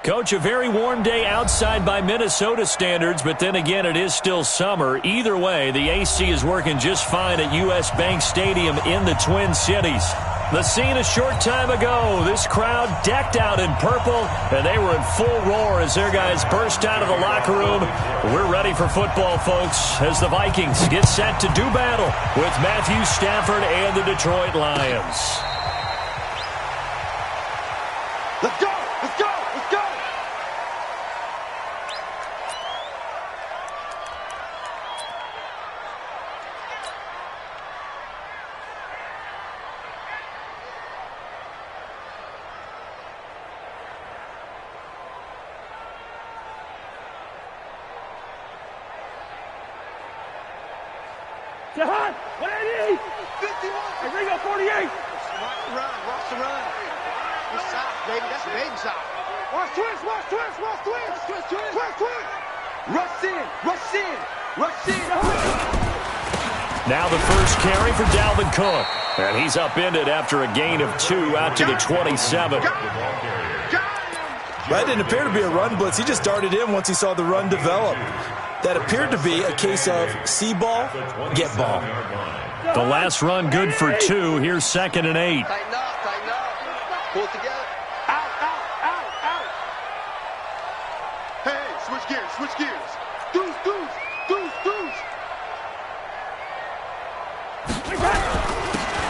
Coach, a very warm day outside by Minnesota standards, but then again, it is still summer. Either way, the AC is working just fine at U.S. Bank Stadium in the Twin Cities. The scene a short time ago, this crowd decked out in purple, and they were in full roar as their guys burst out of the locker room. We're ready for football, folks, as the Vikings get set to do battle with Matthew Stafford and the Detroit Lions. Let's go! Let's go! Let's go! Jahan, 180! 51! Enrico, 48! Watch the run. Good shot, baby. That's a big shot. Watch twist, watch twist, watch twist! Twist, twist. Twist, twist! Rush in, rush in, rush in. Now the first carry for Dalvin Cook. And he's upended after a gain of 2 out to the 27. That didn't appear to be a run blitz. He just darted in once he saw the run develop. That appeared to be a case of see ball, get ball. The last run good for 2. Here's 2nd and 8. Tighten up, tighten up. Pull it together. Out, out, out, out. Hey, switch gears, switch gears. Deuce, deuce, deuce, deuce.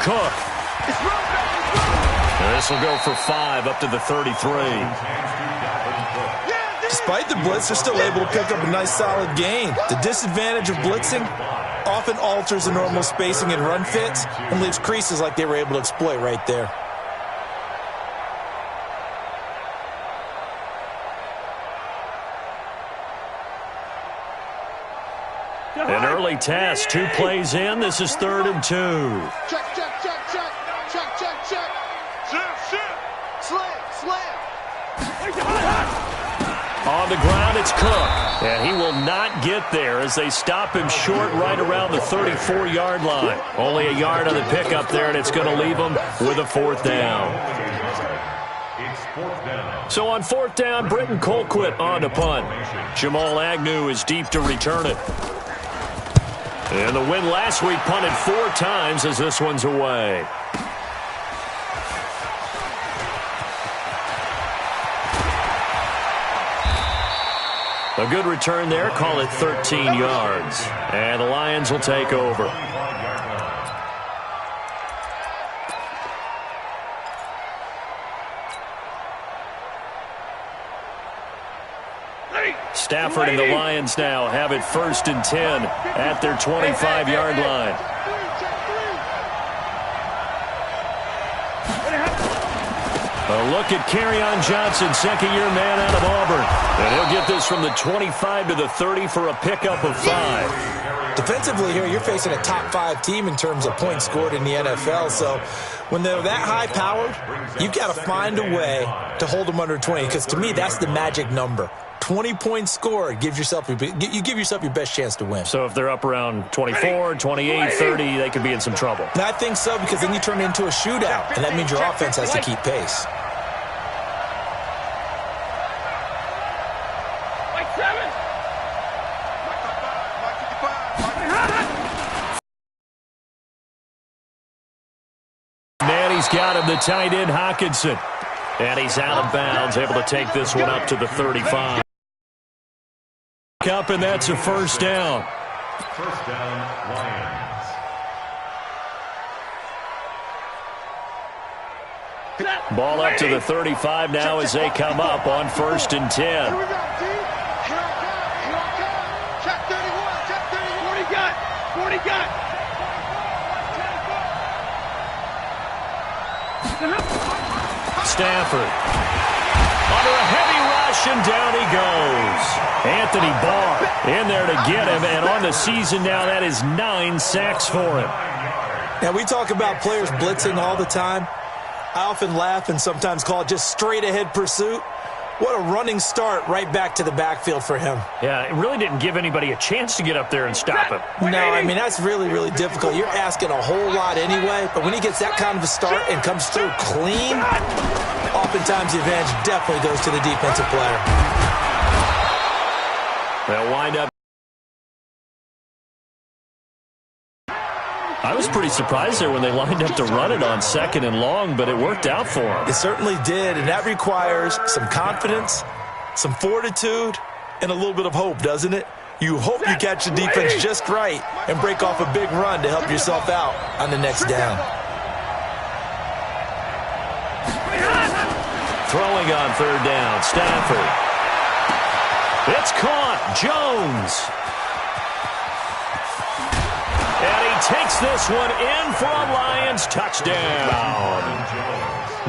Cook. It's run, baby, it's run. This will go for 5 up to the 33. Despite the blitz, they're still able to pick up a nice solid gain. The disadvantage of blitzing often alters the normal spacing and run fits and leaves creases like they were able to exploit right there. An early test, 2 plays in. This is 3rd and 2. Check, check, check, check. Check, check, check. Slam, slam. On the ground, it's Cook. And he will not get there as they stop him short right around the 34-yard line. Only a yard on the pickup there, and it's going to leave him with a 4th down. So on 4th down, Britton Colquitt on to punt. Jamal Agnew is deep to return it. And the win last week punted 4 times as this one's away. A good return there, call it 13 yards. And the Lions will take over. Stafford and the Lions now have it 1st and 10 at their 25-yard line. A look at Kerryon Johnson, 2nd-year man out of Auburn. And he'll get this from the 25 to the 30 for a pickup of 5. Defensively here, you're facing a top 5 team in terms of points scored in the NFL. So when they're that high-powered, you've got to find a way to hold them under 20. Because to me, that's the magic number. 20 points scored, you give yourself your best chance to win. So if they're up around 24, 28, 30, they could be in some trouble. And I think so, because then you turn it into a shootout, and that means your offense has to keep pace. He's got him, the tight end, Hockenson. And he's out of bounds, able to take this one up to the 35. Up, and that's a 1st down. 1st down, Lions. Ball up to the 35 now as they come up on 1st and 10. Here we go, D. Here I come. Check 31. Check 31. 40 got. Stafford. Under a heavy rush, and down he goes. Anthony Barr in there to get him, and on the season now, that is 9 sacks for him. Now, we talk about players blitzing all the time. I often laugh and sometimes call it just straight-ahead pursuit. What a running start right back to the backfield for him. Yeah, it really didn't give anybody a chance to get up there and stop him. No, I mean, that's really, really difficult. You're asking a whole lot anyway, but when he gets that kind of a start and comes through clean, Oftentimes, the advantage definitely goes to the defensive player. They'll wind up. I was pretty surprised there when they lined up to run it on 2nd and long, but it worked out for them. It certainly did, and that requires some confidence, some fortitude, and a little bit of hope, doesn't it? You hope you catch the defense just right and break off a big run to help yourself out on the next down. Throwing on 3rd down, Stafford. It's caught, Jones. And he takes this one in for a Lions touchdown.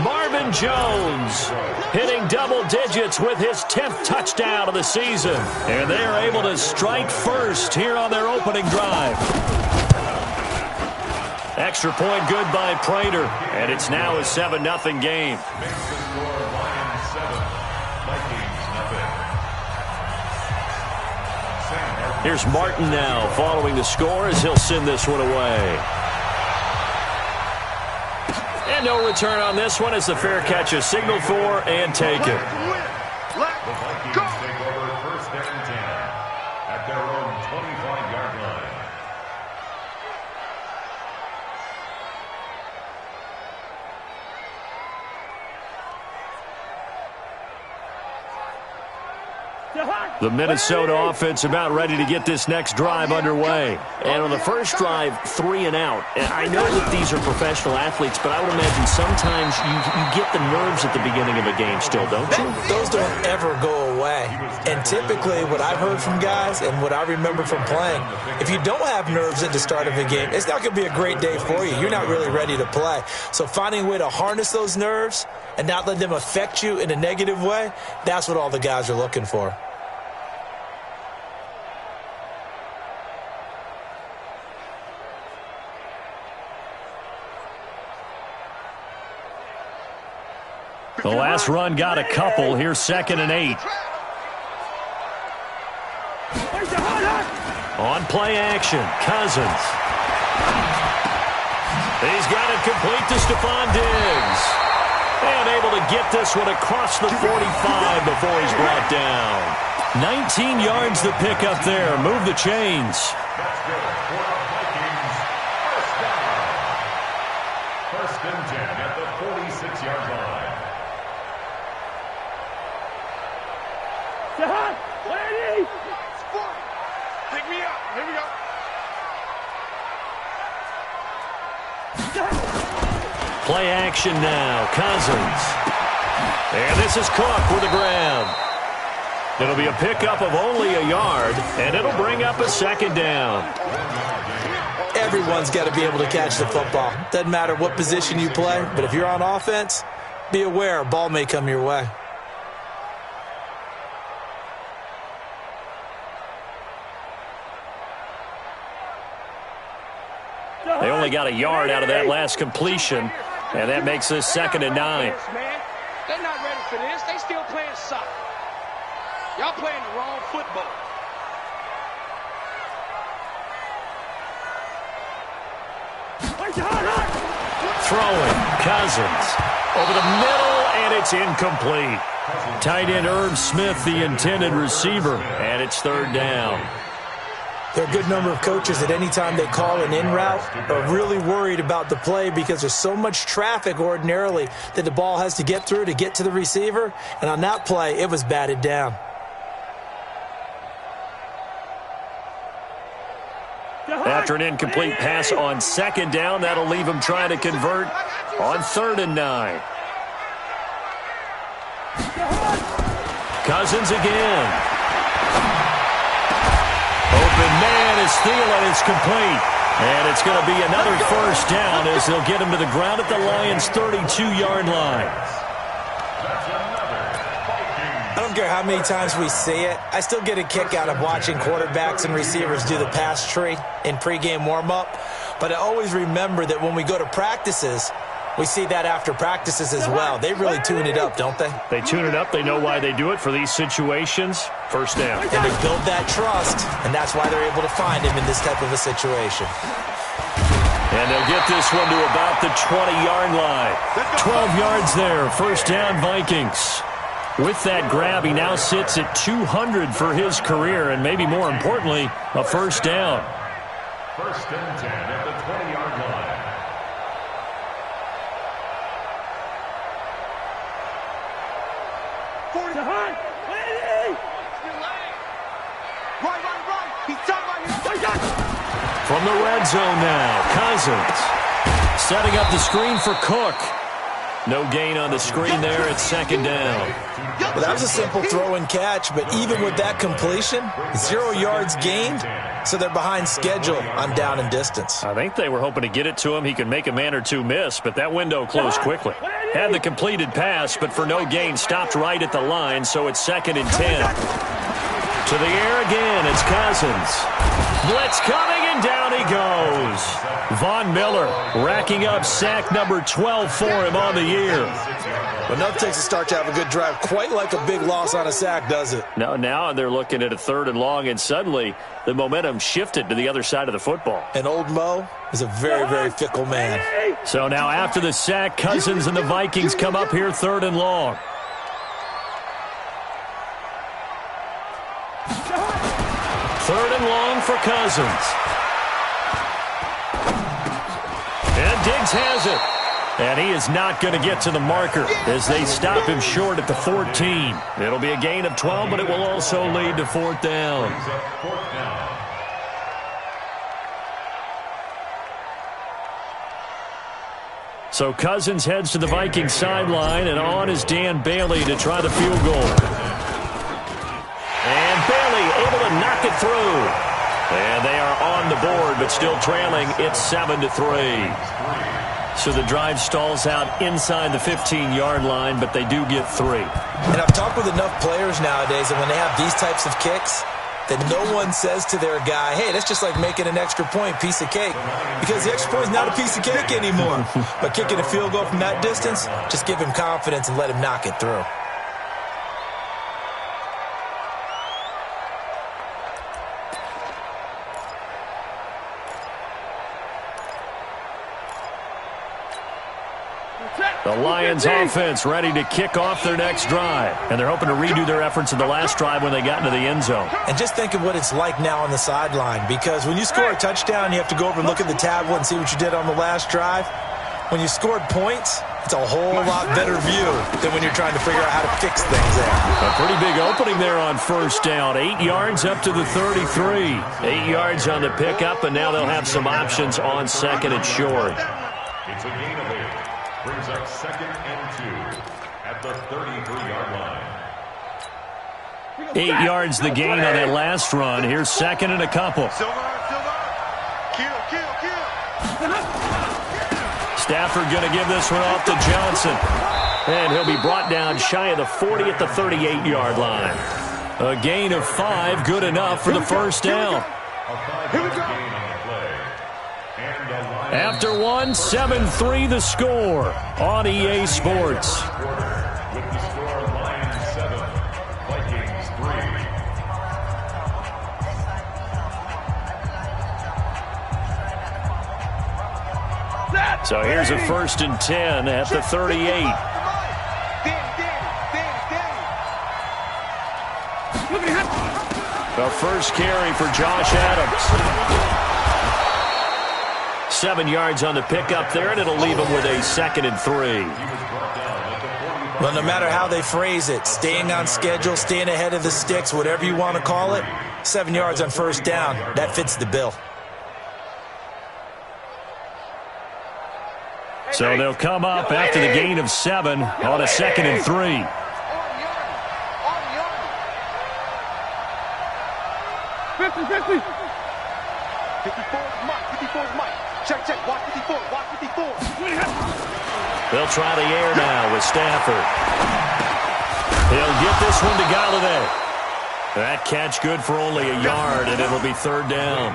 Marvin Jones hitting double digits with his 10th touchdown of the season. And they are able to strike first here on their opening drive. Extra point good by Prater. And it's now a 7-0 game. Here's Martin now following the score as he'll send this one away. And no return on this one as the fair catch is signaled for and taken. The Vikings take over 1st and 10 at their own 25-yard line. The Minnesota offense about ready to get this next drive underway. And on the first drive, 3 and out. And I know that these are professional athletes, but I would imagine sometimes you get the nerves at the beginning of a game still, don't you? Those don't ever go away. And typically what I've heard from guys and what I remember from playing, if you don't have nerves at the start of a game, it's not going to be a great day for you. You're not really ready to play. So finding a way to harness those nerves and not let them affect you in a negative way, that's what all the guys are looking for. The last run got a couple. Here's 2nd and 8. On play action, Cousins. He's got it complete to Stephon Diggs. And able to get this one across the 45 before he's brought down. 19 yards to pick up there. Move the chains. That's good for the Vikings. 1st down. 1st and 10 at the 46-yard line. Lady! Pick me up. Here we go. Play action now. Cousins. And this is Cook with the grab. It'll be a pickup of only a yard, and it'll bring up a 2nd down. Everyone's got to be able to catch the football. Doesn't matter what position you play, but if you're on offense, be aware a ball may come your way. They only got a yard out of that last completion, and that makes this 2nd and 9. They're not ready for this. They still playing soccer. Y'all playing the wrong football. Throwing, Cousins. Over the middle, and it's incomplete. Tight end Irv Smith, the intended receiver, and it's 3rd down. There are a good number of coaches that any time they call an in route are really worried about the play because there's so much traffic ordinarily that the ball has to get through to get to the receiver. And on that play, it was batted down. After an incomplete pass on 2nd down, that'll leave him trying to convert on 3rd and 9. Cousins again. Open man is Thielen. It's complete. And it's going to be another 1st down as they'll get him to the ground at the Lions' 32-yard line. I don't care how many times we see it. I still get a kick out of watching quarterbacks and receivers do the pass tree in pregame warm-up. But I always remember that when we go to practices, we see that after practices as well. They really tune it up, don't they? They tune it up. They know why they do it for these situations. 1st down. And they build that trust, and that's why they're able to find him in this type of a situation. And they'll get this one to about the 20-yard line. 12 yards there, first down Vikings. With that grab, he now sits at 200 for his career, and maybe more importantly, a first down. First and 10 at the 20-yard line. From the red zone now, Cousins setting up the screen for Cook. No gain on the screen there at second down. Well, that was a simple throw and catch, but even with that completion, 0 yards gained, so they're behind schedule on down and distance. I think they were hoping to get it to him. He could make a man or two miss, but that window closed quickly. Had the completed pass, but for no gain, stopped right at the line, so it's second and 10. To the air again, it's Cousins. Blitz coming, and down he goes. Von Miller racking up sack number 12 for him on the year. But enough takes a start to have a good drive. Quite like a big loss on a sack, does it? Now they're looking at a third and long, and suddenly the momentum shifted to the other side of the football. And old Mo is a very, very fickle man. So now after the sack, Cousins and the Vikings come up here third and long. Third and long for Cousins. And Diggs has it. And he is not going to get to the marker as they stop him short at the 14. It'll be a gain of 12, but it will also lead to fourth down. So Cousins heads to the Vikings sideline, and on is Dan Bailey to try the field goal. And Bailey able to knock it through. And they are on the board, but still trailing. It's 7-3. So the drive stalls out inside the 15-yard line, but they do get 3. And I've talked with enough players nowadays that when they have these types of kicks, that no one says to their guy, hey, that's just like making an extra point, piece of cake. Because the extra point is not a piece of cake anymore. But kicking a field goal from that distance, just give him confidence and let him knock it through. The Lions offense ready to kick off their next drive. And they're hoping to redo their efforts in the last drive when they got into the end zone. And just think of what it's like now on the sideline. Because when you score a touchdown, you have to go over and look at the tablet and see what you did on the last drive. When you scored points, it's a whole lot better view than when you're trying to figure out how to fix things there. A pretty big opening there on first down. 8 yards up to the 33. 8 yards on the pickup, and now they'll have some options on second and short. It's a gain of 8. Brings up second and 2 at the 33-yard line. 8 yards the gain on that last run. Here's second and a couple. Kill. Stafford going to give this one off to Johnson. And he'll be brought down shy of the 40 at the 38-yard line. A gain of 5, good enough for the first down. Here we go. After one, 7-3 the score on EA Sports. With the score, Lions 7, Vikings 3. So here's a first and 10 at the 38. The first carry for Josh Adams. 7 yards on the pickup there, and it'll leave him with a second and 3. Well, no matter how they phrase it, staying on schedule, staying ahead of the sticks, whatever you want to call it, 7 yards on first down, that fits the bill. So they'll come up after the gain of 7 on a second and 3. Check. Watch 54. They'll try the air now with Stafford. He'll get this one to Galladay. That catch good for only a yard, and it'll be third down.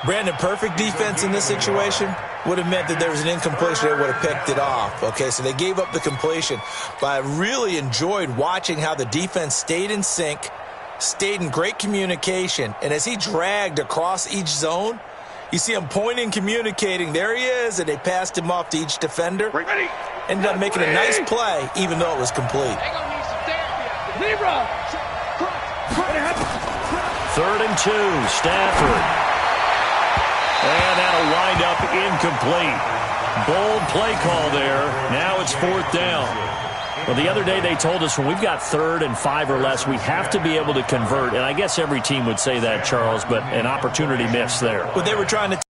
Brandon, perfect defense in this situation would have meant that there was an incompletion. They would have picked it off. Okay, so they gave up the completion. But I really enjoyed watching how the defense stayed in sync, stayed in great communication, and as he dragged across each zone, You see him pointing, communicating. There he is, and they passed him off to each defender. Ended up making a nice play, even though it was complete. Third and 2, Stafford. And that'll wind up incomplete. Bold play call there. Now it's 4th down. Well, the other day they told us when we've got 3rd and 5 or less, we have to be able to convert. And I guess every team would say that, Charles, but an opportunity missed there. Well, they were trying to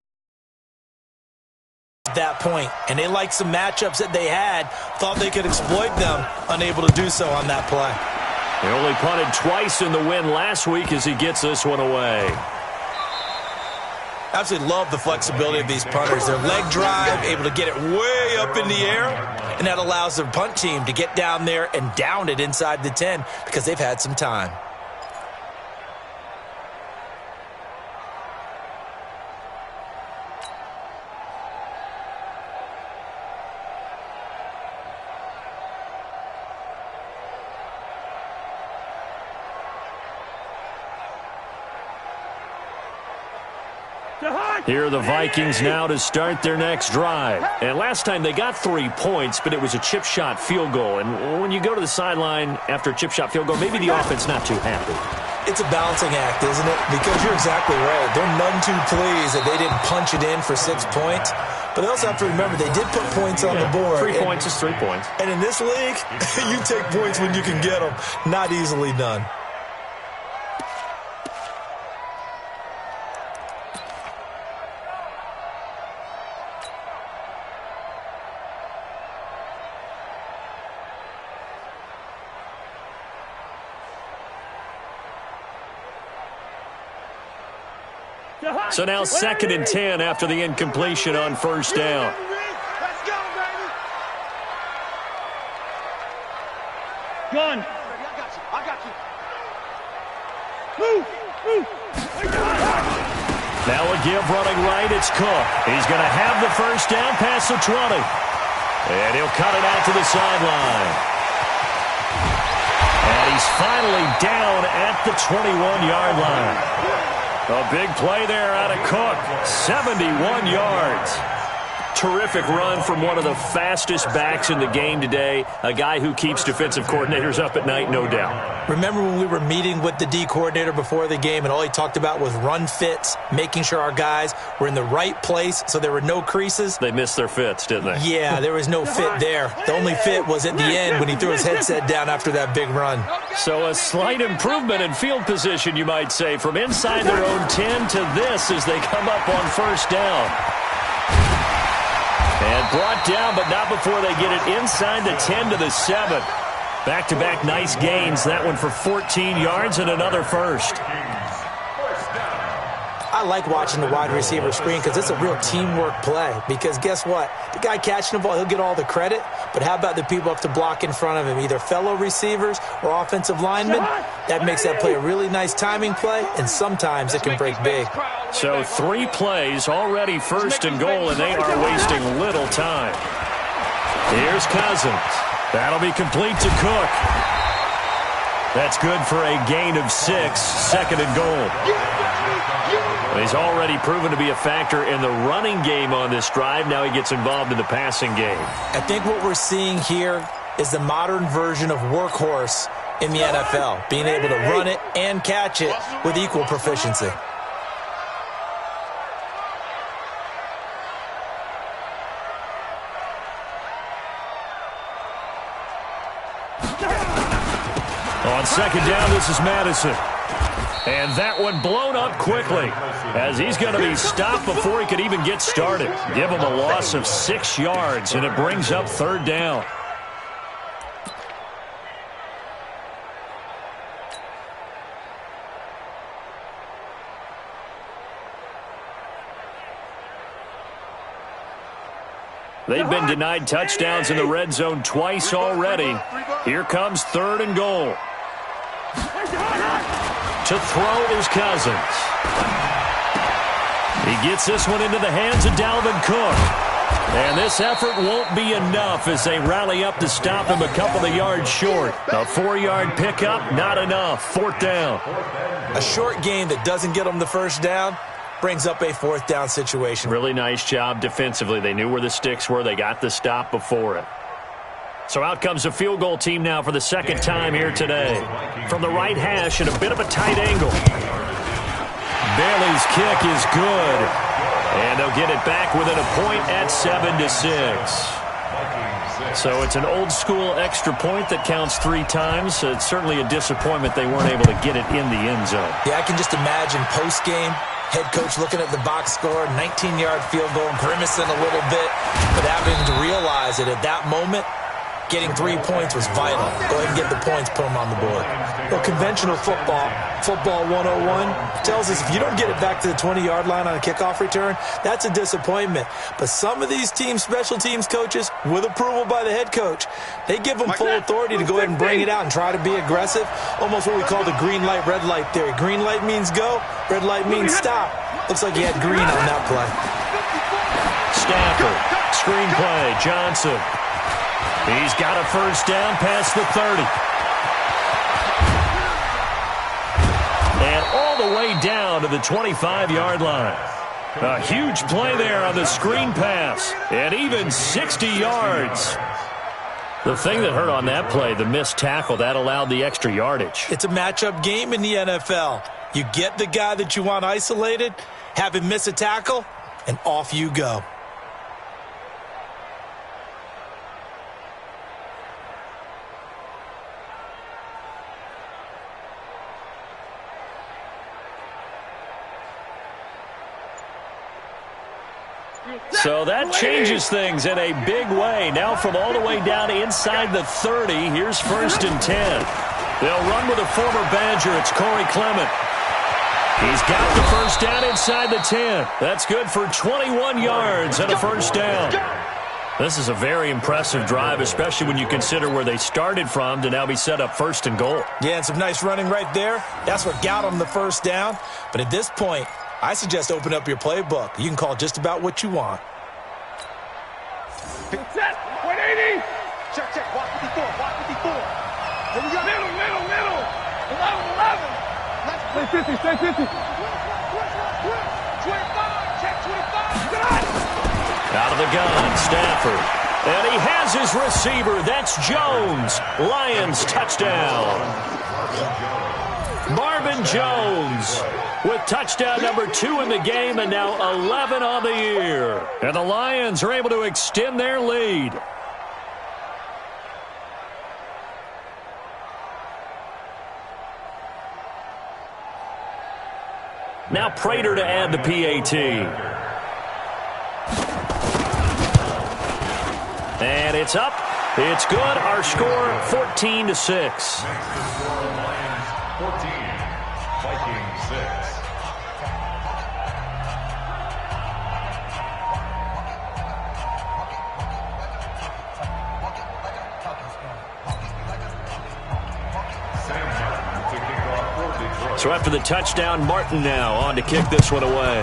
at that point, and they liked some matchups that they had, thought they could exploit them, unable to do so on that play. They only punted twice in the win last week as he gets this one away. Absolutely love the flexibility of these punters. Their leg drive, able to get it way up in the air, and that allows their punt team to get down there and down it inside the 10 because they've had some time. Here are the Vikings now to start their next drive. And last time they got 3 points, but it was a chip shot field goal. And when you go to the sideline after a chip shot field goal, maybe the offense not too happy. It's a balancing act, isn't it? Because you're exactly right. They're none too pleased that they didn't punch it in for 6 points. But they also have to remember they did put points on the board. 3 points is 3 points. And in this league, you take points when you can get them. Not easily done. So now 2nd and 10 after the incompletion on 1st down. Let's go, baby. Gun. I got you. Move. Now a give running right, it's Cook. He's going to have the 1st down past the 20. And he'll cut it out to the sideline. And he's finally down at the 21-yard line. A big play there out of Cook. 71 yards. Terrific run from one of the fastest backs in the game today. A guy who keeps defensive coordinators up at night, no doubt. Remember when we were meeting with the D coordinator before the game and all he talked about was run fits, making sure our guys were in the right place so there were no creases? They missed their fits, didn't they? Yeah, there was no fit there. The only fit was at the end when he threw his headset down after that big run. So a slight improvement in field position, you might say, from inside their own 10 to this as they come up on 1st down. And brought down, but not before they get it inside the 10 to the 7. Back-to-back nice gains. That one for 14 yards and another 1st. I like watching the wide receiver screen because it's a real teamwork play. Because guess what? The guy catching the ball, he'll get all the credit. But how about the people up to block in front of him, either fellow receivers or offensive linemen? That makes that play a really nice timing play, and sometimes it can break big. So 3 plays, already 1st and goal, and they are wasting little time. Here's Cousins. That'll be complete to Cook. That's good for a gain of 6, 2nd and goal. He's already proven to be a factor in the running game on this drive. Now he gets involved in the passing game. I think what we're seeing here is the modern version of workhorse in the NFL, being able to run it and catch it with equal proficiency. On 2nd down, this is Madison. And that one blown up quickly as he's going to be stopped before he could even get started. Give him a loss of 6 yards, and it brings up 3rd down. They've been denied touchdowns in the red zone twice already. Here comes 3rd and goal. To throw is Cousins. He gets this one into the hands of Dalvin Cook. And this effort won't be enough as they rally up to stop him a couple of yards short. A 4-yard pickup, not enough. 4th down. A short game that doesn't get them the 1st down, brings up a 4th down situation. Really nice job defensively. They knew where the sticks were. They got the stop before it. So out comes the field goal team now for the 2nd time here today. From the right hash at a bit of a tight angle. Bailey's kick is good. And they'll get it back within a point at 7-6. So it's an old-school extra point that counts 3 times. It's certainly a disappointment they weren't able to get it in the end zone. Yeah, I can just imagine post-game, head coach looking at the box score, 19-yard field goal, grimacing a little bit, but having to realize that at that moment, getting 3 points was vital. Go ahead and get the points, put them on the board. Well, conventional football 101, tells us if you don't get it back to the 20-yard line on a kickoff return, that's a disappointment. But some of these teams, special teams coaches, with approval by the head coach, they give them full authority to go ahead and bring it out and try to be aggressive, almost what we call the green light, red light theory. Green light means go, red light means stop. Looks like he had green on that play. Stafford, screen play, Johnson. He's got a 1st down past the 30. And all the way down to the 25-yard line. A huge play there on the screen pass. And even 60 yards. The thing that hurt on that play, the missed tackle, that allowed the extra yardage. It's a matchup game in the NFL. You get the guy that you want isolated, have him miss a tackle, and off you go. So that changes things in a big way. Now from all the way down inside the 30, here's 1st and 10. They'll run with a former Badger. It's Corey Clement. He's got the 1st down inside the 10. That's good for 21 yards and a 1st down. This is a very impressive drive, especially when you consider where they started from to now be set up 1st and goal. Yeah, and some nice running right there. That's what got them the 1st down. But at this point, I suggest open up your playbook. You can call just about what you want. Set. 180. Check, check. Watch 54. Watch 54. Here we go. Middle. 11. Let's Stay 50. Stay 50. 25. Check 25. Out of the gun, Stafford. And he has his receiver. That's Jones. Lions touchdown. Marvin Jones with touchdown number 2 in the game and now 11 on the year. And the Lions are able to extend their lead. Now Prater to add the PAT. And it's up. It's good. Our score 14-6. 14, Vikings 6. So after the touchdown, Martin now on to kick this one away.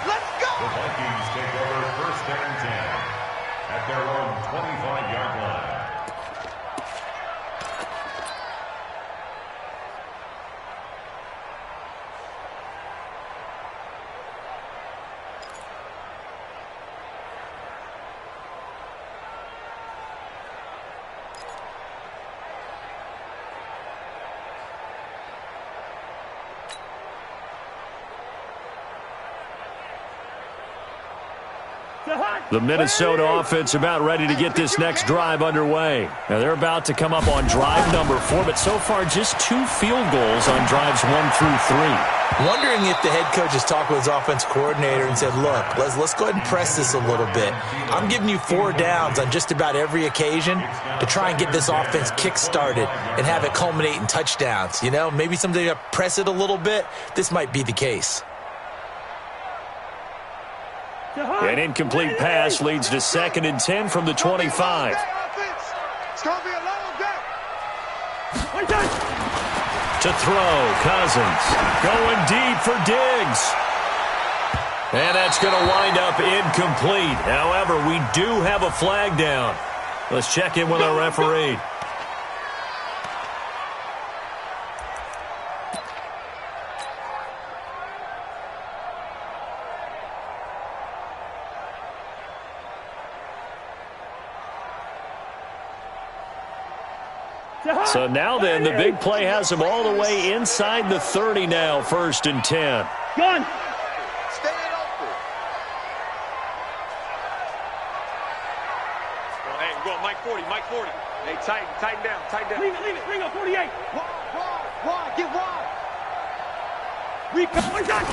Let's go. The Vikings take over 1st and 10 at their own 25-yard line. The Minnesota offense about ready to get this next drive underway. Now they're about to come up on drive number 4, but so far just 2 field goals on drives 1 through 3. Wondering if the head coach has talked with his offense coordinator and said, look, let's go ahead and press this a little bit. I'm giving you 4 downs on just about every occasion to try and get this offense kick-started and have it culminate in touchdowns. You know, maybe someday press it a little bit. This might be the case. An incomplete pass leads to 2nd and 10 from the 25. It's going to be a long day. To throw, Cousins. Going deep for Diggs. And that's going to wind up incomplete. However, we do have a flag down. Let's check in with our referee. So now then, the big play has them all the way inside the 30 now, 1st and 10. Gun. Stay open. Hey, we're going Mike 40, Mike 40. Hey, tighten down, tighten down. Leave it. Ring up 48. Wide, get wide. One shot.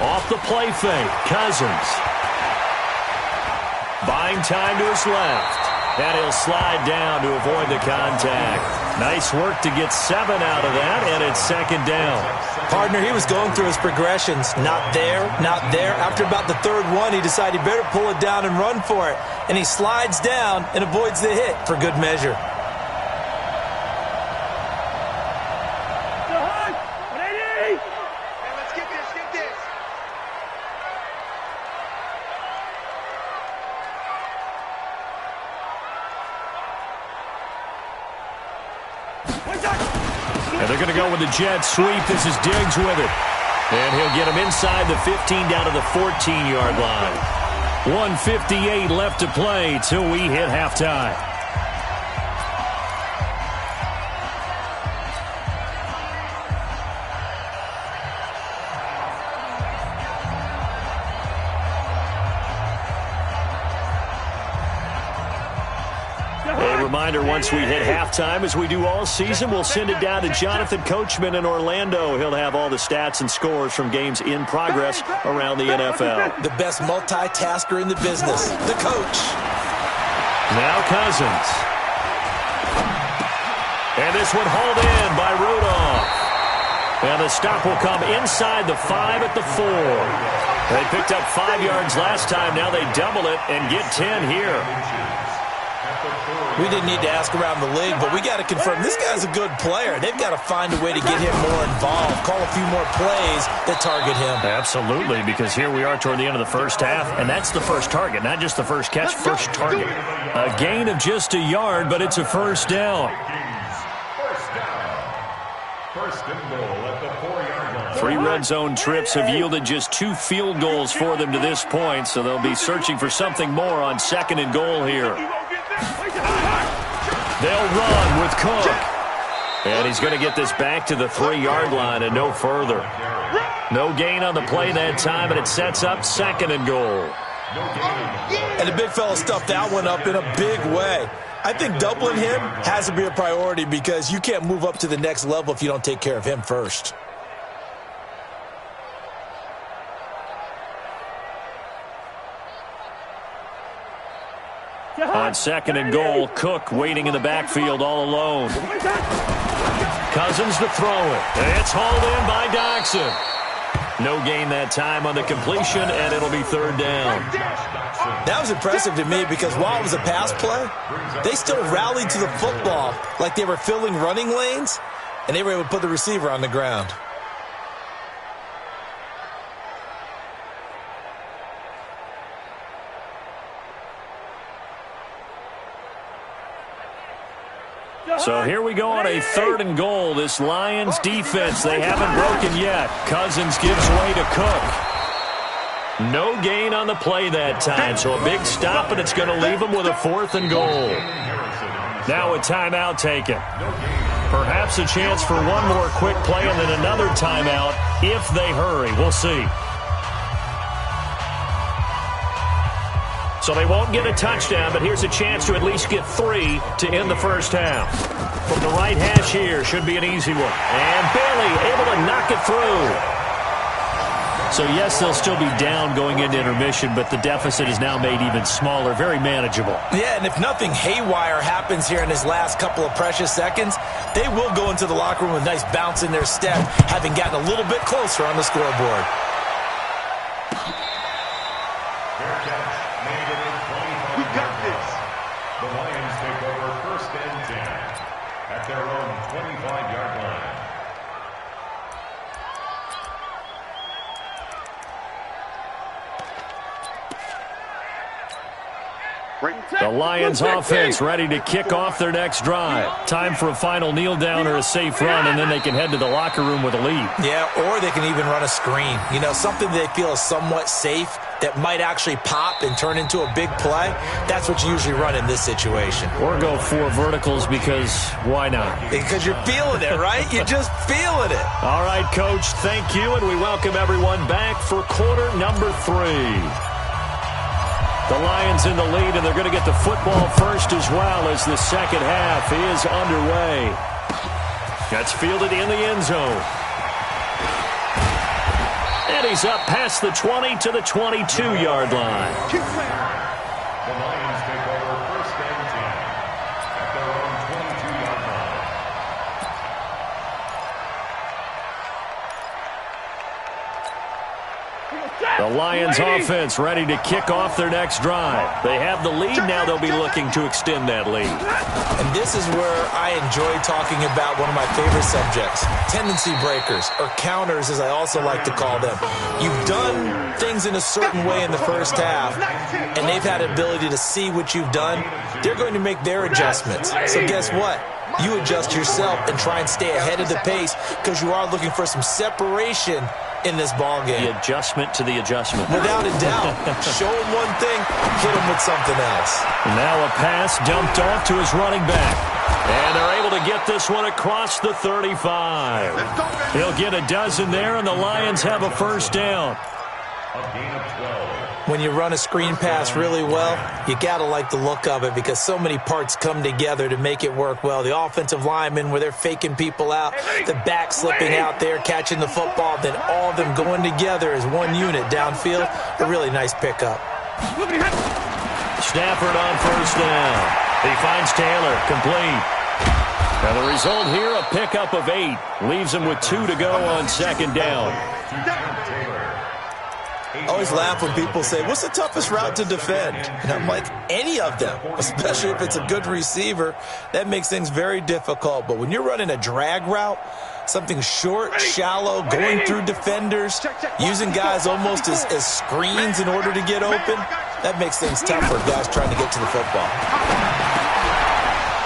Off the play fake, Cousins. Buying time to his left. And he'll slide down to avoid the contact. Nice work to get 7 out of that, and it's 2nd down. Partner, he was going through his progressions. Not there, not there. After about the 3rd one, he decided he better pull it down and run for it. And he slides down and avoids the hit for good measure. And they're going to go with the jet sweep. This is Diggs with it. And he'll get him inside the 15 down to the 14-yard line. 1:58 left to play till we hit halftime. Reminder, once we hit halftime, as we do all season, we'll send it down to Jonathan Coachman in Orlando. He'll have all the stats and scores from games in progress around the NFL. The best multitasker in the business, the coach. Now Cousins. And this one hauled in by Rudolph. And the stop will come inside the 5 at the 4. They picked up 5 yards last time. Now they double it and get 10 here. We didn't need to ask around the league, but we got to confirm this guy's a good player. They've got to find a way to get him more involved, call a few more plays that target him. Absolutely, because here we are toward the end of the first half, and that's the first target, not just the first catch, first target. A gain of just a yard, but it's a 1st down. First and goal at the 4-yard line. 3 red zone trips have yielded just 2 field goals for them to this point, so they'll be searching for something more on 2nd and goal here. They'll run with Cook. And he's going to get this back to the 3-yard line and no further. No gain on the play that time, and it sets up 2nd and goal. And the big fella stuffed that one up in a big way. I think doubling him has to be a priority because you can't move up to the next level if you don't take care of him first. On 2nd and goal, Cook waiting in the backfield all alone. Cousins to throw it. It's hauled in by Doxson. No gain that time on the completion, and it'll be 3rd down. That was impressive to me because while it was a pass play, they still rallied to the football like they were filling running lanes, and they were able to put the receiver on the ground. So here we go on a 3rd and goal. This Lions defense, they haven't broken yet. Cousins gives way to Cook. No gain on the play that time, so a big stop, and it's going to leave them with a 4th and goal. Now a timeout taken. Perhaps a chance for one more quick play and then another timeout if they hurry. We'll see. So they won't get a touchdown, but here's a chance to at least get 3 to end the first half. From the right hash here, should be an easy one. And Bailey able to knock it through. So, yes, they'll still be down going into intermission, but the deficit is now made even smaller, very manageable. Yeah, and if nothing haywire happens here in his last couple of precious seconds, they will go into the locker room with a nice bounce in their step, having gotten a little bit closer on the scoreboard. The Lions take over 1st and 10 at their own 25-yard line. The Lions offense ready to kick off their next drive. Time for a final kneel down or a safe run, and then they can head to the locker room with a lead. Yeah, or they can even run a screen. You know, something they feel is somewhat safe that might actually pop and turn into a big play. That's what you usually run in this situation. Or go 4 verticals because why not? Because you're feeling it, right? You're just feeling it. All right, Coach, thank you, and we welcome everyone back for quarter number 3. The Lions in the lead, and they're going to get the football first as well as the second half is underway. That's fielded in the end zone. And he's up past the 20 to the 22-yard line. The Lions take over first and 10 at their own 22-yard line. The Lions offense ready to kick off their next drive. They have the lead. Now they'll be looking to extend that lead. And this is where I enjoy talking about one of my favorite subjects, tendency breakers, or counters as I also like to call them. You've done things in a certain way in the first half, and they've had the ability to see what you've done. They're going to make their adjustments. So guess what? You adjust yourself and try and stay ahead of the pace because you are looking for some separation in this ball game. The adjustment to the adjustment. Without a doubt. Show him one thing, hit him with something else. Now a pass dumped off to his running back. And they're able to get this one across the 35. He'll get a dozen there, and the Lions have a first down. A gain of 12. When you run a screen pass really well, you got to like the look of it because so many parts come together to make it work well. The offensive linemen, where they're faking people out, the back slipping out there, catching the football, then all of them going together as one unit downfield. A really nice pickup. Stafford on first down. He finds Taylor, complete. And the result here, a pickup of 8. Leaves him with 2 to go on second down. I always laugh when people say, what's the toughest route to defend? And I'm like, any of them, especially if it's a good receiver. That makes things very difficult. But when you're running a drag route, something short, shallow, going through defenders, using guys almost as screens in order to get open, that makes things tough for guys trying to get to the football.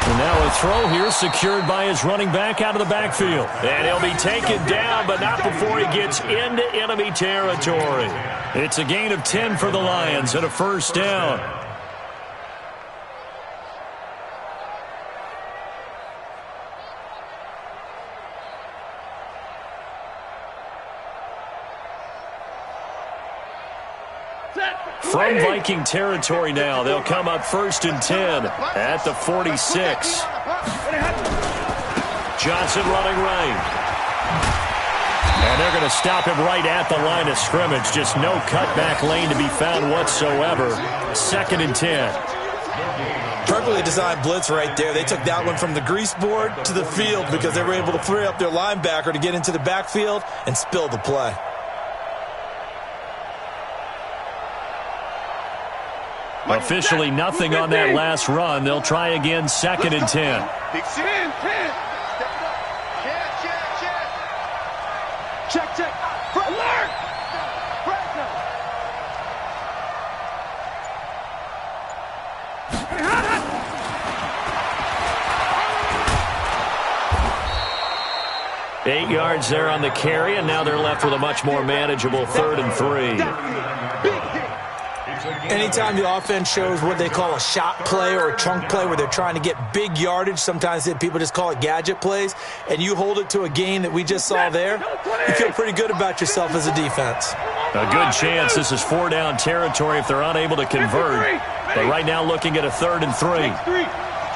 And now a throw here secured by his running back out of the backfield. And he'll be taken down, but not before he gets into enemy territory. It's a gain of 10 for the Lions and a first down. From Viking territory now, they'll come up first and 10 at the 46. Johnson running right. And they're going to stop him right at the line of scrimmage. Just no cutback lane to be found whatsoever. Second and 10. Perfectly designed blitz right there. They took that one from the grease board to the field because they were able to free up their linebacker to get into the backfield and spill the play. Officially nothing on that last run. They'll try again, second and 10. Check. Alert! Eight yards there on the carry, and now they're left with a much more manageable 3rd and 3. Anytime the offense shows what they call a shot play or a chunk play where they're trying to get big yardage, sometimes people just call it gadget plays, and you hold it to a gain that we just saw there, you feel pretty good about yourself as a defense. A good chance this is 4-down territory if they're unable to convert. But right now looking at a 3rd and 3.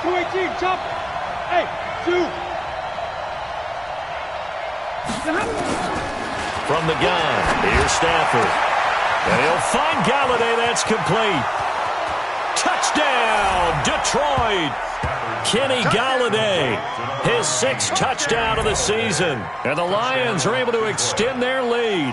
218, chop. Hey, 2. From the gun, here's Stafford. And he'll find Galladay. That's complete. Touchdown, Detroit. Kenny Galladay, his 6th touchdown of the season. And the Lions are able to extend their lead.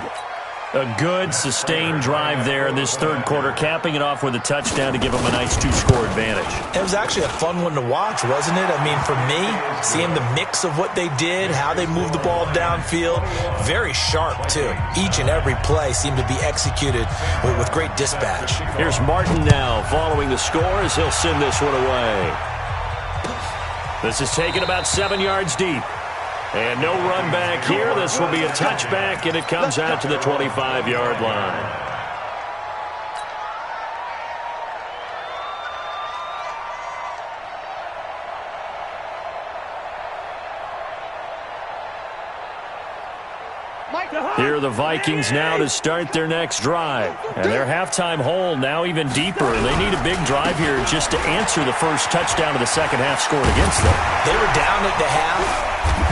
A good, sustained drive there in this third quarter, capping it off with a touchdown to give them a nice 2-score advantage. It was actually a fun one to watch, wasn't it? I mean, for me, seeing the mix of what they did, how they moved the ball downfield, very sharp, too. Each and every play seemed to be executed with great dispatch. Here's Martin now following the score as he'll send this one away. This is taken about 7 yards deep. And no run back here. This will be a touchback, and it comes out to the 25-yard line. Here are the Vikings now to start their next drive. And their halftime hole now even deeper. They need a big drive here just to answer the first touchdown of the second half scored against them. They were down at the half.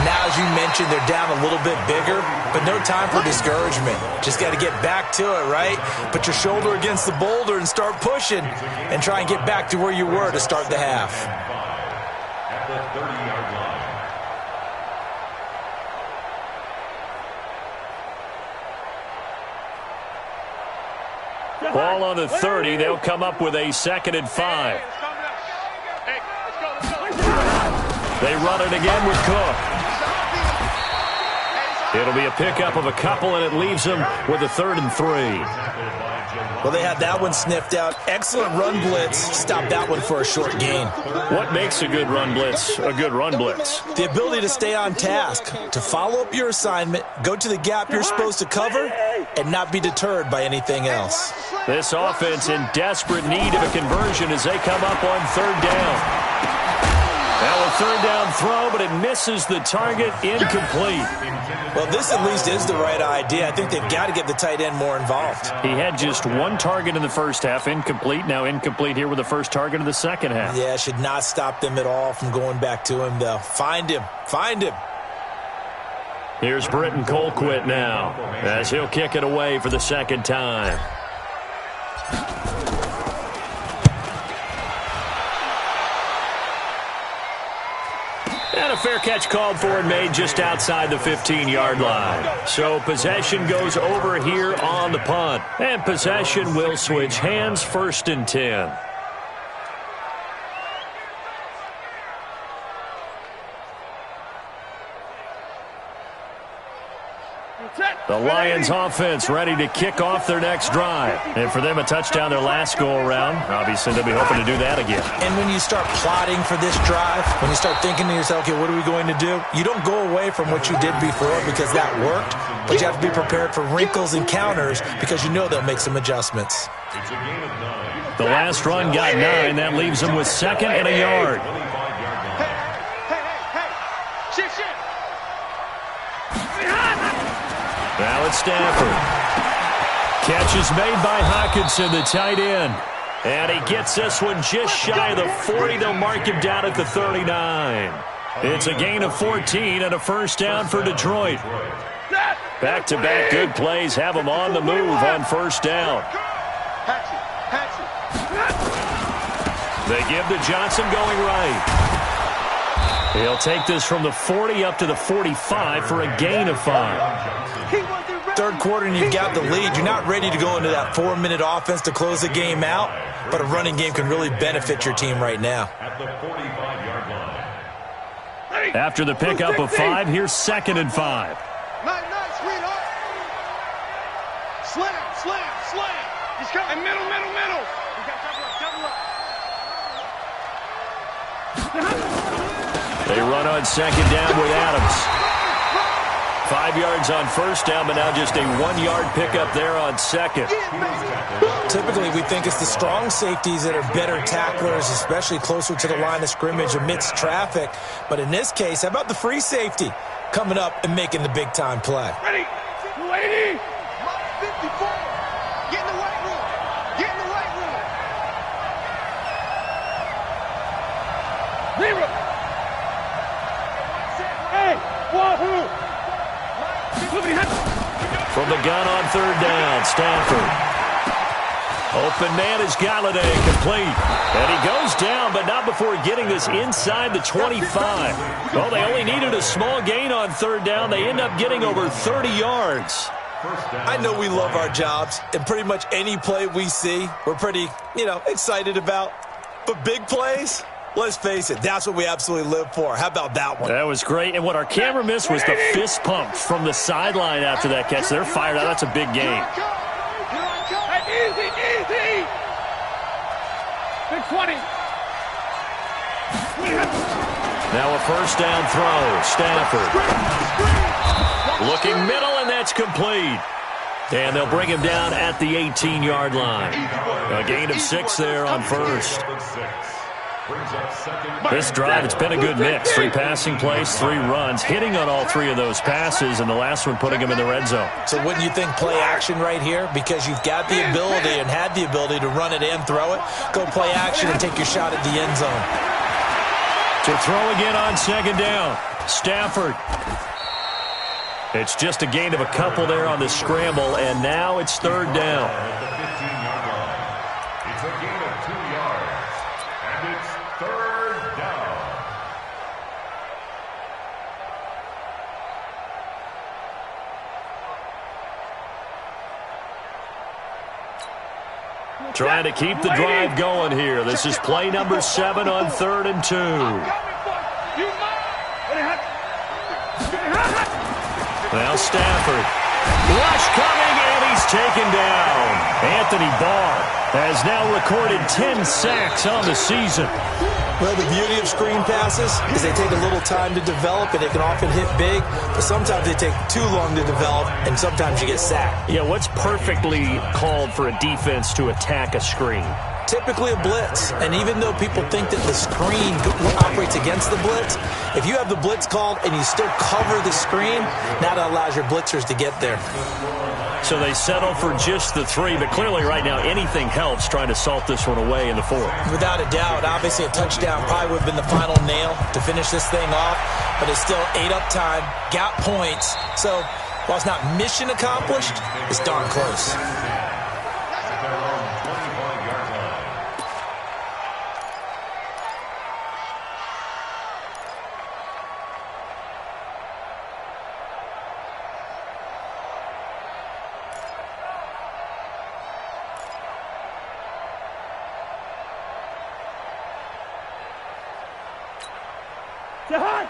Now, as you mentioned, they're down a little bit bigger, but no time for discouragement. Just got to get back to it, right? Put your shoulder against the boulder and start pushing and try and get back to where you were to start the half. At the 30-yard line. Ball on the 30. They'll come up with a 2nd and 5. Hey, let's go. They run it again with Cook. It'll be a pickup of a couple, and it leaves them with a 3rd and 3. Well, they had that one sniffed out. Excellent run blitz. Stopped that one for a short gain. What makes a good run blitz a good run blitz? The ability to stay on task, to follow up your assignment, go to the gap you're supposed to cover, and not be deterred by anything else. This offense in desperate need of a conversion as they come up on 3rd down. Now a 3rd down throw, but it misses the target, incomplete. Well, this at least is the right idea. I think they've got to get the tight end more involved. He had just 1 target in the first half, incomplete. Now incomplete here with the first target of the second half. Yeah, should not stop them at all from going back to him, though. Find him. Find him. Here's Britton Colquitt now as he'll kick it away for the 2nd time. And a fair catch called for and made just outside the 15-yard line. So possession goes over here on the punt. And possession will switch hands, 1st and 10. The Lions offense ready to kick off their next drive. And for them, a touchdown their last go-around. Obviously, they'll be hoping to do that again. And when you start plotting for this drive, when you start thinking to yourself, okay, what are we going to do? You don't go away from what you did before because that worked, but you have to be prepared for wrinkles and counters because you know they'll make some adjustments. It's a gain of 9. The last run got 9. That leaves them with 2nd and a yard. Shift. Now it's Stafford. Catch is made by Hockenson, the tight end. And he gets this one just shy of the 40. They'll mark him down at the 39. It's a gain of 14 and a 1st down for Detroit. Back-to-back good plays have them on the move on 1st down. They give to Johnson going right. He'll take this from the 40 up to the 45 for a gain of 5. Third quarter and you've got the lead. You're not ready to go into that 4-minute offense to close the game out, but a running game can really benefit your team right now. At the 45-yard line. After the pickup of 5, here's 2nd and 5. Nice, sweetheart. Slam. He's coming. Middle. You got double up. They run on 2nd down with Adams. 5 yards on 1st down, but now just a 1-yard pickup there on 2nd. Typically, we think it's the strong safeties that are better tacklers, especially closer to the line of scrimmage amidst traffic. But in this case, how about the free safety coming up and making the big-time play? Ready. 54. Get in the right room. Zero. Hey, wahoo! From the gun on 3rd down, Stafford. Open man is Galladay, complete. And he goes down, but not before getting this inside the 25. Well, they only needed a small gain on 3rd down. They end up getting over 30 yards. I know we love our jobs, and pretty much any play we see, we're pretty, excited about. But big plays, let's face it, that's what we absolutely live for. How about that one? That was great, and what our camera missed was the fist pump from the sideline after that catch. They're fired out. That's a big game. Easy, easy. Big 20. Now a first down throw. Stafford. Looking middle, and that's complete. And they'll bring him down at the 18-yard line. A gain of 6 there on first. This drive, it's been a good mix. 3 passing plays, 3 runs, hitting on all 3 of those passes, and the last one putting him in the red zone. So wouldn't you think play action right here? Because you've got the ability and had the ability to run it and throw it. Go play action and take your shot at the end zone. To throw again on second down. Stafford. It's just a gain of a couple there on the scramble, and now it's third down. At the 15-yard line. It's a gain of 2 yards, and it's third down. Trying to keep the drive going here. This is play number 7 on 3rd and 2. Now Stafford. Rush coming, and he's taken down. Anthony Barr has now recorded 10 sacks on the season. Well, the beauty of screen passes is they take a little time to develop, and they can often hit big, but sometimes they take too long to develop, and sometimes you get sacked. Yeah, what's perfectly called for a defense to attack a screen? Typically a blitz, and even though people think that the screen operates against the blitz, if you have the blitz called and you still cover the screen, that allows your blitzers to get there. So they settle for just the 3, but clearly right now anything helps trying to salt this one away in the 4th. Without a doubt, obviously a touchdown probably would have been the final nail to finish this thing off, but it's still ate up time, got points, so while it's not mission accomplished, it's darn close.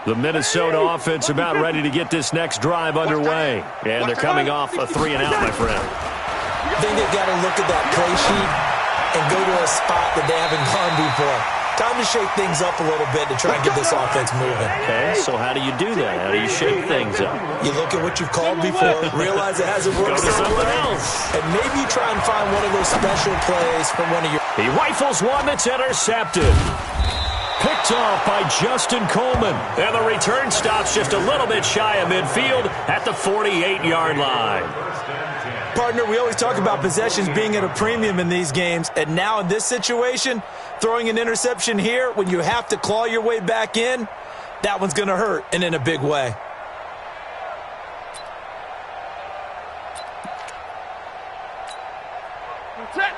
The Minnesota offense about ready to get this next drive underway. And they're coming off a 3-and-out, my friend. I think they've got to look at that play sheet and go to a spot that they haven't gone before. Time to shake things up a little bit to try and get this offense moving. Okay, so how do you do that? How do you shake things up? You look at what you've called before, realize it hasn't worked. Go to something else. And maybe you try and find one of those special plays from one of your... He rifles one that's intercepted. Picked off by Justin Coleman. And the return stops just a little bit shy of midfield at the 48-yard line. Partner, we always talk about possessions being at a premium in these games. And now in this situation, throwing an interception here when you have to claw your way back in, that one's going to hurt, and in a big way.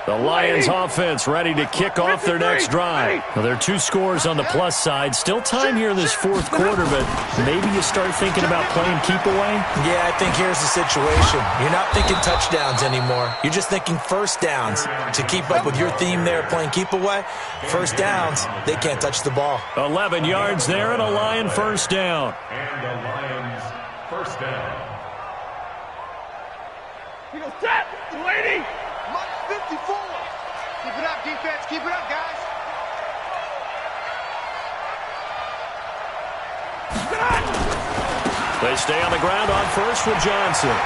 The Lions offense ready to kick off their next drive. Well, there are 2 scores on the plus side. Still time here in this 4th quarter, but maybe you start thinking about playing keep away? Yeah, I think here's the situation. You're not thinking touchdowns anymore. You're just thinking first downs. To keep up with your theme there, playing keep away, first downs, they can't touch the ball. 11 yards there and a Lion first down. And the Lions first down. He goes, tap, lady. 54. Keep it up, defense. Keep it up, guys. They stay on the ground on first with Johnson.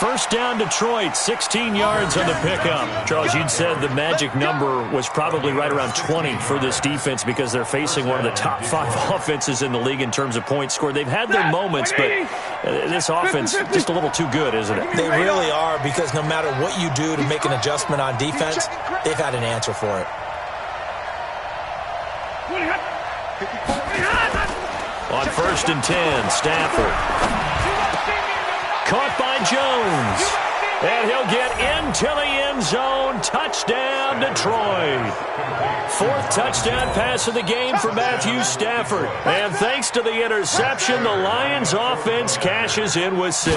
First down, Detroit, 16 yards on the pickup. Charles, you'd said the magic number was probably right around 20 for this defense because they're facing one of the top 5 offenses in the league in terms of points scored. They've had their moments, but this offense just a little too good, isn't it? They really are, because no matter what you do to make an adjustment on defense, they've had an answer for it. On first and 10, Stafford. Caught by Jones. And he'll get into the end zone. Touchdown, Detroit. Fourth touchdown pass of the game for Matthew Stafford. And thanks to the interception, the Lions offense cashes in with 6.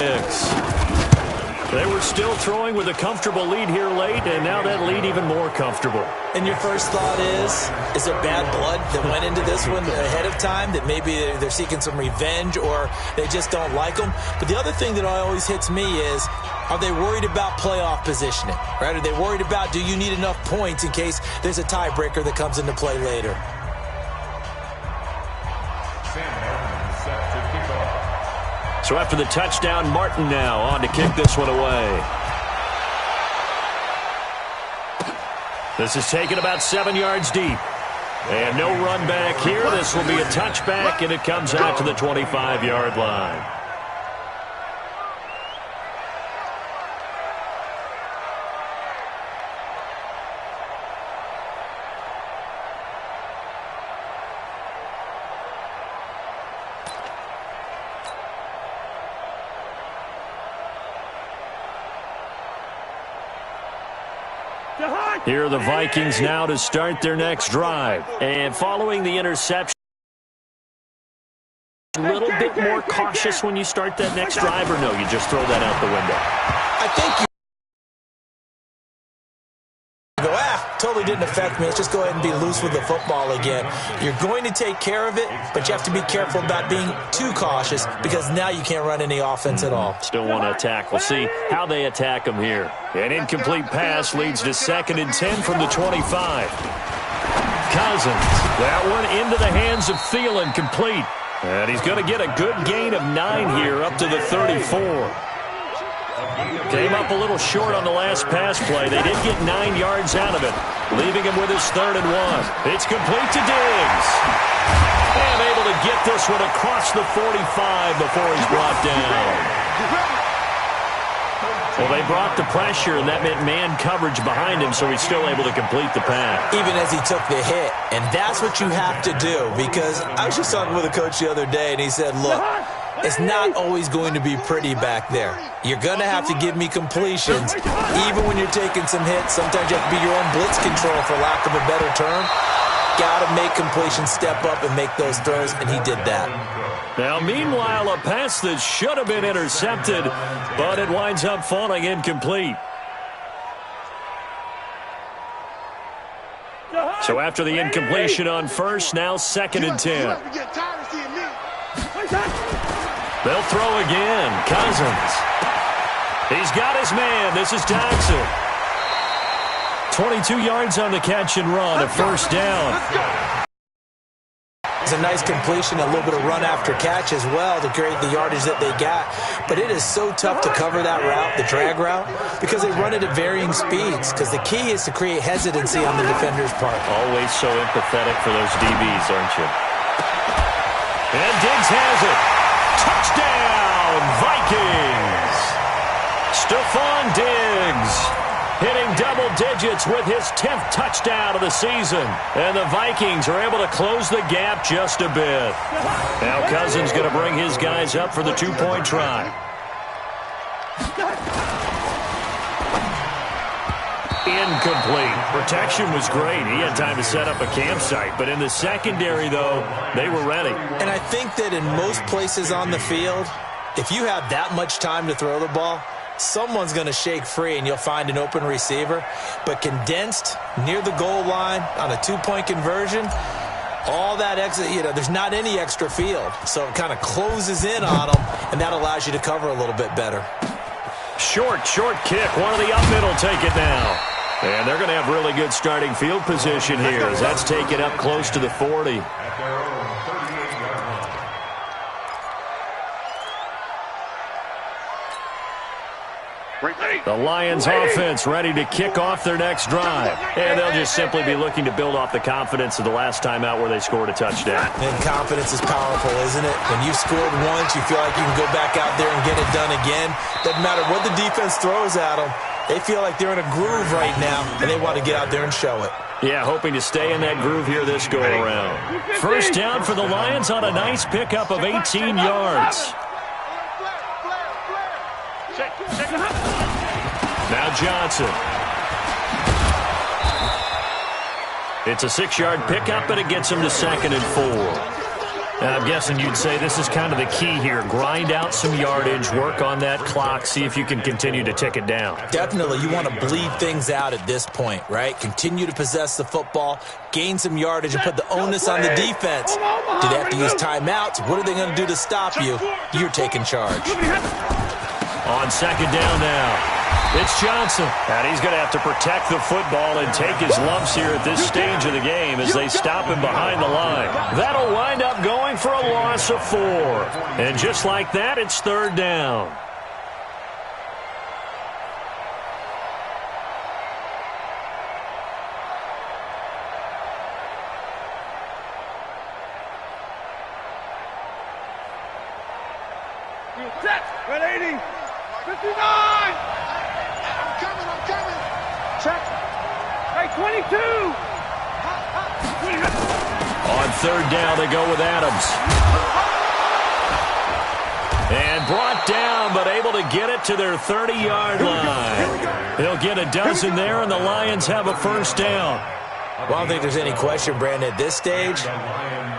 They were still throwing with a comfortable lead here late, and now that lead even more comfortable. And your first thought is there bad blood that went into this one ahead of time, that maybe they're seeking some revenge or they just don't like them? But the other thing that always hits me is, are they worried about playoff positioning, right? Are they worried about, do you need enough points in case there's a tiebreaker that comes into play later? So after the touchdown, Martin now on to kick this one away. This is taken about 7 yards deep. And no run back here. This will be a touchback, and it comes out to the 25-yard line. Here are the Vikings now to start their next drive. And following the interception, a little bit more cautious when you start that next drive, or no, you just throw that out the window? I think you go, totally didn't affect me. Let's just go ahead and be loose with the football again. You're going to take care of it, but you have to be careful about being too cautious because now you can't run any offense at all. Still want to attack. We'll see how they attack them here. An incomplete pass leads to 2nd and 10 from the 25. Cousins, that one into the hands of Thielen, complete. And he's going to get a good gain of 9 here up to the 34. Came up a little short on the last pass play. They did get 9 yards out of it, leaving him with his 3rd and 1. It's complete to Diggs. And able to get this one across the 45 before he's brought down. Well, they brought the pressure, and that meant man coverage behind him, so he's still able to complete the pass. Even as he took the hit. And that's what you have to do, because I was just talking with a coach the other day, and he said, look, it's not always going to be pretty back there. You're going to have to give me completions, even when you're taking some hits. Sometimes you have to be your own blitz control, for lack of a better term. Got to make completions, step up, and make those throws, and he did that. Now, meanwhile, a pass that should have been intercepted, but it winds up falling incomplete. So after the incompletion on first, now 2nd and 10. They'll throw again. Cousins. He's got his man. This is Jackson. 22 yards on the catch and run, a first down. It's a nice completion, a little bit of run after catch as well to create the yardage that they got. But it is so tough to cover that route, the drag route, because they run it at varying speeds. Because the key is to create hesitancy on the defender's part. Always so empathetic for those DBs, aren't you? And Diggs has it. Touchdown, Vikings! Stephon Diggs hitting double digits with his 10th touchdown of the season. And the Vikings are able to close the gap just a bit. Now Cousins going to bring his guys up for the 2-point try. Incomplete. Protection was great. He had time to set up a campsite. But in the secondary, though, they were ready. And I think that in most places on the field, if you have that much time to throw the ball, someone's going to shake free and you'll find an open receiver. But condensed near the goal line on a 2-point conversion, all that extra, there's not any extra field. So it kind of closes in on them, and that allows you to cover a little bit better. Short kick. One of the up middle take it now. And they're going to have really good starting field position here as that's taken up close to the 40. The Lions offense ready to kick off their next drive. And they'll just simply be looking to build off the confidence of the last time out where they scored a touchdown. And confidence is powerful, isn't it? When you've scored once, you feel like you can go back out there and get it done again. Doesn't matter what the defense throws at them. They feel like they're in a groove right now, and they want to get out there and show it. Yeah, hoping to stay in that groove here this go-around. First down for the Lions on a nice pickup of 18 yards. Now Johnson. It's a 6-yard pickup, and it gets him to 2nd and 4. And I'm guessing you'd say this is kind of the key here. Grind out some yardage, work on that clock, see if you can continue to tick it down. Definitely. You want to bleed things out at this point, right? Continue to possess the football, gain some yardage, and put the onus on the defense. Do they have to use timeouts? What are they going to do to stop you? You're taking charge. On 2nd down now. It's Johnson. And he's going to have to protect the football and take his lumps here at this stage of the game as they stop him behind the line. That'll wind up going for a loss of 4. And just like that, it's 3rd down. Set. 180. 59. I'm coming. Check. Hey, 22. On 3rd down, they go with Adams. And brought down, but able to get it to their 30-yard line. He'll get a dozen there, and the Lions have a 1st down. Well, I don't think there's any question, Brandon, at this stage.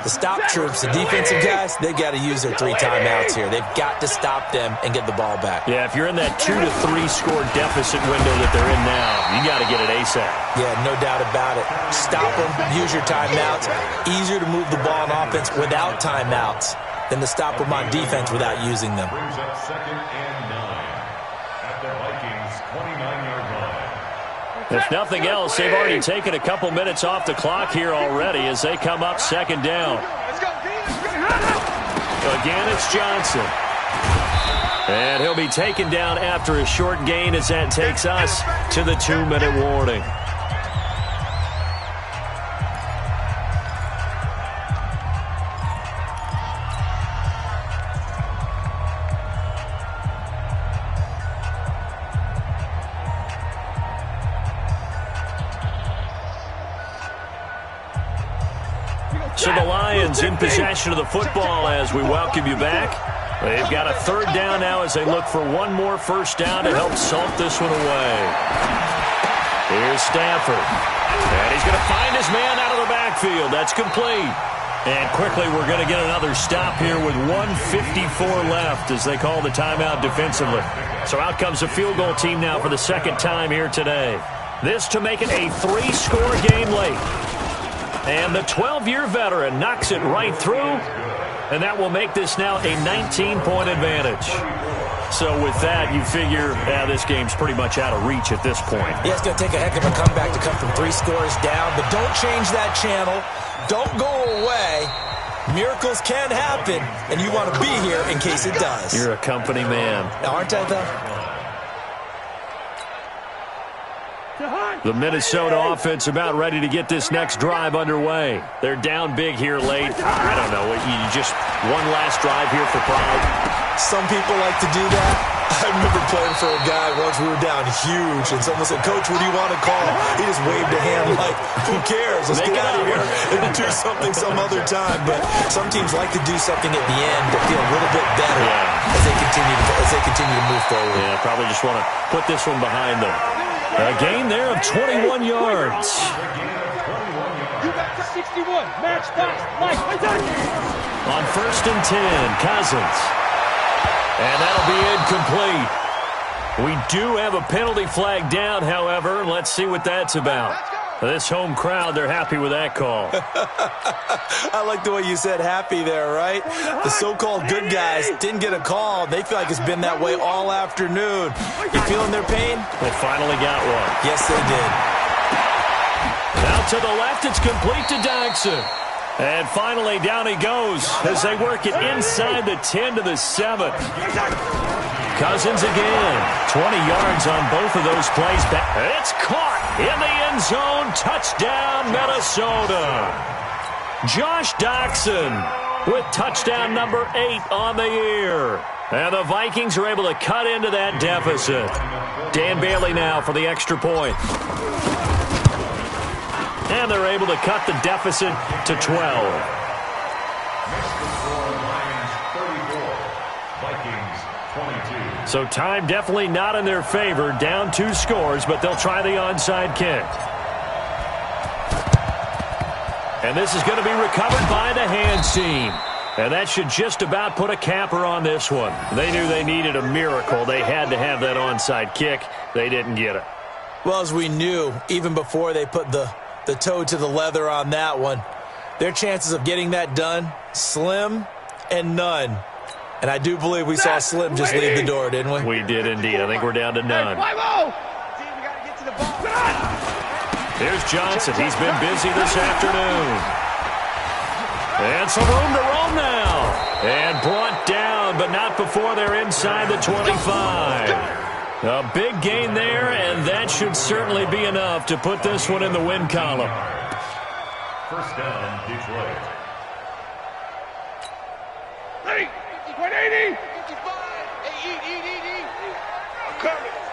The stop troops, the defensive guys, they got to use their 3 timeouts here. They've got to stop them and get the ball back. Yeah, if you're in that 2 to 3 score deficit window that they're in now, you got to get it ASAP. Yeah, no doubt about it. Stop them, use your timeouts. Easier to move the ball on offense without timeouts than to stop them on defense without using them. Brings up 2nd and 9 at the Vikings' 29-yard line. If nothing else, they've already taken a couple minutes off the clock here already as they come up 2nd down. Let's go. Again, it's Johnson. And he'll be taken down after a short gain as that takes us to the 2-minute warning. So the Lions in possession of the football as we welcome you back. They've got a 3rd down now as they look for one more 1st down to help salt this one away. Here's Stafford. And he's going to find his man out of the backfield. That's complete. And quickly we're going to get another stop here with 1:54 left as they call the timeout defensively. So out comes the field goal team now for the 2nd time here today. This to make it a 3-score game late. And the 12-year veteran knocks it right through, and that will make this now a 19-point advantage. So with that, you figure this game's pretty much out of reach at this point. Yeah, it's going to take a heck of a comeback to come from 3 scores down, but don't change that channel. Don't go away. Miracles can happen, and you want to be here in case it does. You're a company man. Aren't I, though? The Minnesota offense about ready to get this next drive underway. They're down big here late. I don't know. You just one last drive here for pride. Some people like to do that. I remember playing for a guy once. We were down huge, and someone said, "Coach, what do you want to call?" He just waved a hand like, "Who cares? Let's get out of here and do something some other time." But some teams like to do something at the end to feel a little bit better as they continue to move forward. Yeah, probably just want to put this one behind them. A gain there of 21 yards. You got 61. Match stop. Mike, on 1st and 10, Cousins. And that'll be incomplete. We do have a penalty flag down, however. Let's see what that's about. This home crowd, they're happy with that call. I like the way you said happy there, right? The so-called good guys didn't get a call. They feel like it's been that way all afternoon. You feeling their pain? They finally got one. Yes, they did. Out to the left, it's complete to Dodson. And finally, down he goes as they work it inside the 10 to the 7. Cousins again. 20 yards on both of those plays. It's caught in the end zone. Touchdown, Minnesota. Josh Doctson with touchdown number 8 on the year. And the Vikings are able to cut into that deficit. Dan Bailey now for the extra point. And they're able to cut the deficit to 12. So time definitely not in their favor. Down 2 scores, but they'll try the onside kick. And this is going to be recovered by the hands team. And that should just about put a capper on this one. They knew they needed a miracle. They had to have that onside kick. They didn't get it. Well, as we knew, even before they put the toe to the leather on that one, their chances of getting that done, slim and none. And I do believe we saw Slim just leave the door, didn't we? We did indeed. I think we're down to none. Here's Johnson. He's been busy this afternoon. And some room to roam now. And brought down, but not before they're inside the 25. A big gain there, and that should certainly be enough to put this one in the win column. First down, Detroit. 180. 55. Hey, eat. I'm coming.